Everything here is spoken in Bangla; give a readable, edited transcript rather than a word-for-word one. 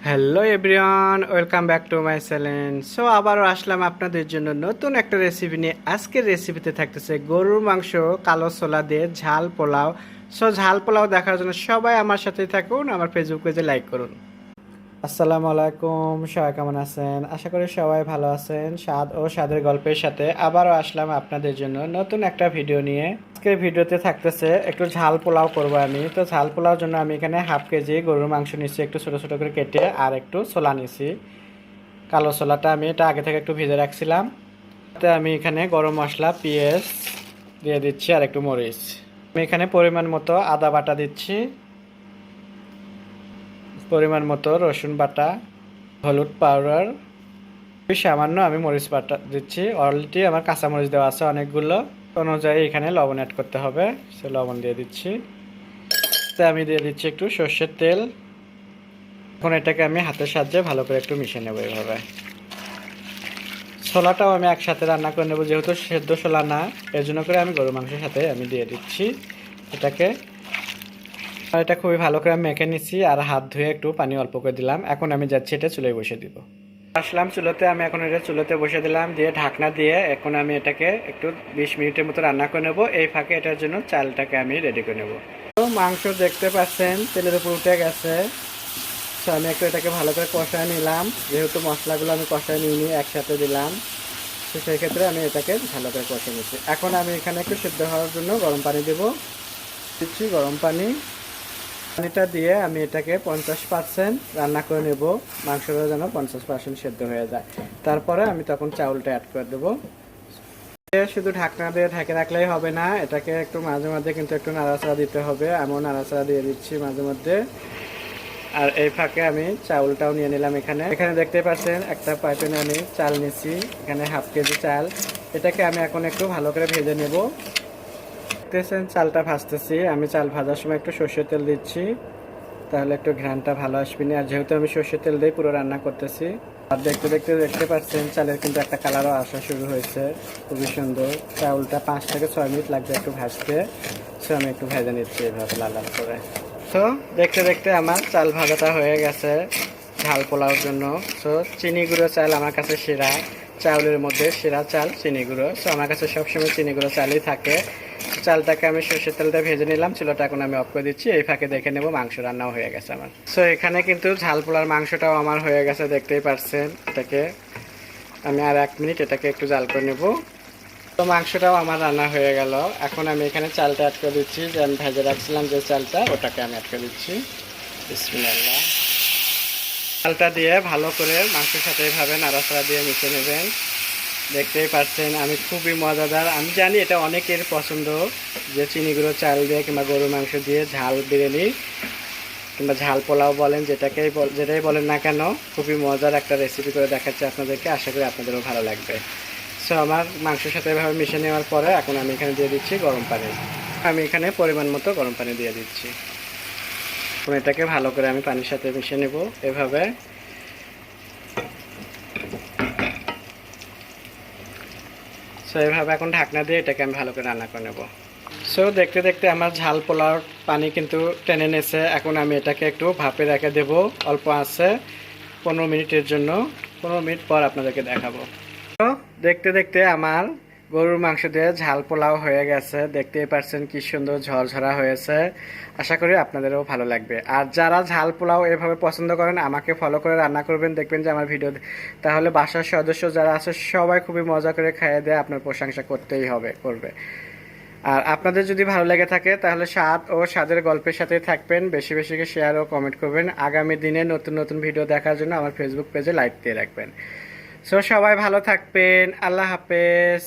Hello everyone, welcome back to my channel. So আবারও আসলাম আপনাদের জন্য নতুন একটা রেসিপি নিয়ে। আজকের রেসিপিতে থাকতেছে গরুর মাংস কালো ছোলা দিয়ে ঝাল পোলাও। সো ঝাল পোলাও দেখার জন্য সবাই আমার সাথেই থাকুন, আমার ফেসবুক পেজে লাইক করুন। আসসালামু আলাইকুম, সবাই কেমন আছেন? আশা করি সবাই ভালো আছেন। স্বাদ ও স্বাদের গল্পের সাথে আবারও আসলাম আপনাদের জন্য নতুন একটা ভিডিও নিয়ে। আজকের ভিডিওতে থাকতেছে একটু ঝাল পোলাও করবো আমি। তো ঝাল পোলাওর জন্য আমি এখানে হাফ কেজি গরুর মাংস নিচ্ছি, একটু ছোটো ছোটো করে কেটে, আর একটু ছোলা নিছি। কালো ছোলাটা আমি এটা আগে থেকে একটু ভেজে রাখছিলাম। তাতে আমি এখানে গরম মশলা, পেঁয়াজ দিয়ে দিচ্ছি আর একটু মরিচ। আমি এখানে পরিমাণ মতো আদা বাটা দিচ্ছি, পরিমাণ মতো রসুন বাটা, হলুদ পাউডার, সামান্য আমি মরিচ বাটা দিচ্ছি। অলরেডি আমার কাঁচামরিচ দেওয়া আছে অনেকগুলো, অনুযায়ী এখানে লবণ অ্যাড করতে হবে, সে লবণ দিয়ে দিচ্ছি। তো আমি দিয়ে দিচ্ছি একটু সর্ষের তেল। এখন এটাকে আমি হাতের সাহায্যে ভালো করে একটু মিশিয়ে নেবো এইভাবে। ছোলাটাও আমি একসাথে রান্না করে নেবো, যেহেতু সেদ্ধ ছোলা না, এর জন্য করে আমি গরু মাংসের সাথে আমি দিয়ে দিচ্ছি এটাকে। আর এটা খুবই ভালো করে আমি মেখে নিচ্ছি, আর হাত ধুয়ে একটু পানি অল্প করে দিলাম। এখন আমি যাচ্ছি এটা চুলায় বসে দিব। আসলাম চুলোতে, আমি এখন এটা চুলোতে বসে দিলাম, দিয়ে ঢাকনা দিয়ে এখন আমি এটাকে একটু 20 মিনিটের মতো রান্না করে নেবো। এই ফাঁকে এটার জন্য চালটাকে আমি রেডি করে নেবো। তো মাংস দেখতে পাচ্ছেন তেলের উপর উঠে গেছে। তো আমি একটু এটাকে ভালো করে কষায় নিলাম, যেহেতু মশলাগুলো আমি কষায় নিয়ে একসাথে দিলাম, তো সেই ক্ষেত্রে আমি এটাকে ভালো করে কষে নিচ্ছি। এখন আমি এখানে একটু সিদ্ধ হওয়ার জন্য গরম পানি দেবো, দিচ্ছি গরম পানি। পানিটা দিয়ে আমি এটাকে 50% রান্না করে নেব, মাংসটা যেন 50% সেদ্ধ হয়ে যায়। তারপরে আমি তখন চাউলটা অ্যাড করে দেবো। শুধু ঢাকনা দিয়ে ঢেকে রাখলেই হবে না, এটাকে একটু মাঝে মাঝে কিন্তু একটু নাড়াচাড়া দিতে হবে। এমন নাড়াচাড়া দিয়ে দিচ্ছি মাঝে মধ্যে। আর এই ফাঁকে আমি চাউলটাও নিয়ে নিলাম। এখানে এখানে দেখতে পাচ্ছেন একটা পাইপে আমি চাল নিচ্ছি, এখানে হাফ কেজি চাল। এটাকে আমি এখন একটু ভালো করে ভেজে নেব। দেখতেছেন চালটা ভাজতেছি, আমি চাল ভাজার সময় একটু সর্ষের তেল দিচ্ছি, তাহলে একটু ঘ্রাণটা ভালো আসবে না। আর যেহেতু আমি সর্ষের তেল দিয়ে পুরো রান্না করতেছি, আর দেখতে দেখতে দেখতে পাচ্ছেন চালের কিন্তু একটা কালারও আসা শুরু হয়েছে, খুবই সুন্দর। চাউলটা 5 থেকে 6 মিনিট লাগবে একটু ভাজতে, সো আমি একটু ভেজে নিচ্ছি এভাবে লাল লাল করে। তো দেখতে দেখতে আমার চাল ভাজাটা হয়ে গেছে ঝাল পোলাওর জন্য। সো চিনি গুঁড়ো চাল আমার কাছে সেরা, চাউলের মধ্যে সেরা চাল চিনি গুঁড়ো। সো আমার কাছে সবসময় চিনি গুঁড়ো চালই থাকে। চালটাকে আমি সর্ষের তেলটা ভেজে নিলাম, চুলাটা এখন আমি অফ করে দিচ্ছি। এই ফাঁকে দেখে নেব মাংস রান্নাও হয়ে গেছে আমার। সো এখানে কিন্তু ঝাল পোলার মাংসটাও আমার হয়ে গেছে, দেখতেই পারছেন। এটাকে আমি আর 1 মিনিট এটাকে একটু জাল করে নেব। তো মাংসটাও আমার রান্না হয়ে গেল। এখন আমি এখানে চালটা অ্যাড করে দিচ্ছি, যে আমি ভেজে রাখছিলাম যে চালটা, ওটাকে আমি অ্যাড করে দিচ্ছি। বিসমিল্লাহ। চালটা দিয়ে ভালো করে মাংসের সাথে এইভাবে নাড়াচাড়া দিয়ে মিশিয়ে নেবেন। দেখতেই পাচ্ছেন আমি খুবই মজাদার, আমি জানি এটা অনেকের পছন্দ, যে চিনি গুঁড়ো চাল দিয়ে কিংবা গরুর মাংস দিয়ে ঝাল বিরিয়ানি কিংবা ঝাল পোলাও বলেন, যেটাই বলেন না কেন, খুবই মজার একটা রেসিপি করে দেখাচ্ছি আপনাদেরকে। আশা করি আপনাদেরও ভালো লাগবে। সো আমার মাংসের সাথে এভাবে মিশিয়ে নেওয়ার পরে এখন আমি এখানে দিয়ে দিচ্ছি গরম পানি। আমি এখানে পরিমাণ মতো গরম পানি দিয়ে দিচ্ছি। এখন এটাকে ভালো করে আমি পানির সাথে মিশিয়ে নেব এভাবে। সো এইভাবে এখন ঢাকনা দিয়ে এটাকে আমি ভালো করে রান্না করে নেব। সো দেখতে দেখতে আমার ঝাল পোলাওর পানি কিন্তু টেনে নেছে। এখন আমি এটাকে একটু ভাপে রেখে দেবো অল্প আছে 15 মিনিটের জন্য। 15 মিনিট পর আপনাদেরকে দেখাবো। তো দেখতে দেখতে আমার গরুর মাংস দিয়ে ঝাল পোলাও হয়ে গেছে, দেখতেই পারছেন কি সুন্দর ঝরঝরা হয়েছে। আশা করি আপনাদেরও ভালো লাগবে। আর যারা ঝাল পোলাও এভাবে পছন্দ করেন, আমাকে ফলো করে রান্না করবেন, দেখবেন যে আমার ভিডিও, তাহলে বাসার সদস্য যারা আছে সবাই খুবই মজা করে খাইয়ে দেয়, আপনার প্রশংসা করতেই করবে। আর আপনাদের যদি ভালো লেগে থাকে তাহলে স্বাদ ও স্বাদের গল্পের সাথেই থাকবেন, বেশি বেশি করে শেয়ার ও কমেন্ট করবেন। আগামী দিনে নতুন নতুন ভিডিও দেখার জন্য আমার ফেসবুক পেজে লাইক দিয়ে রাখবেন। সো সবাই ভালো থাকবেন, আল্লাহ হাফেজ।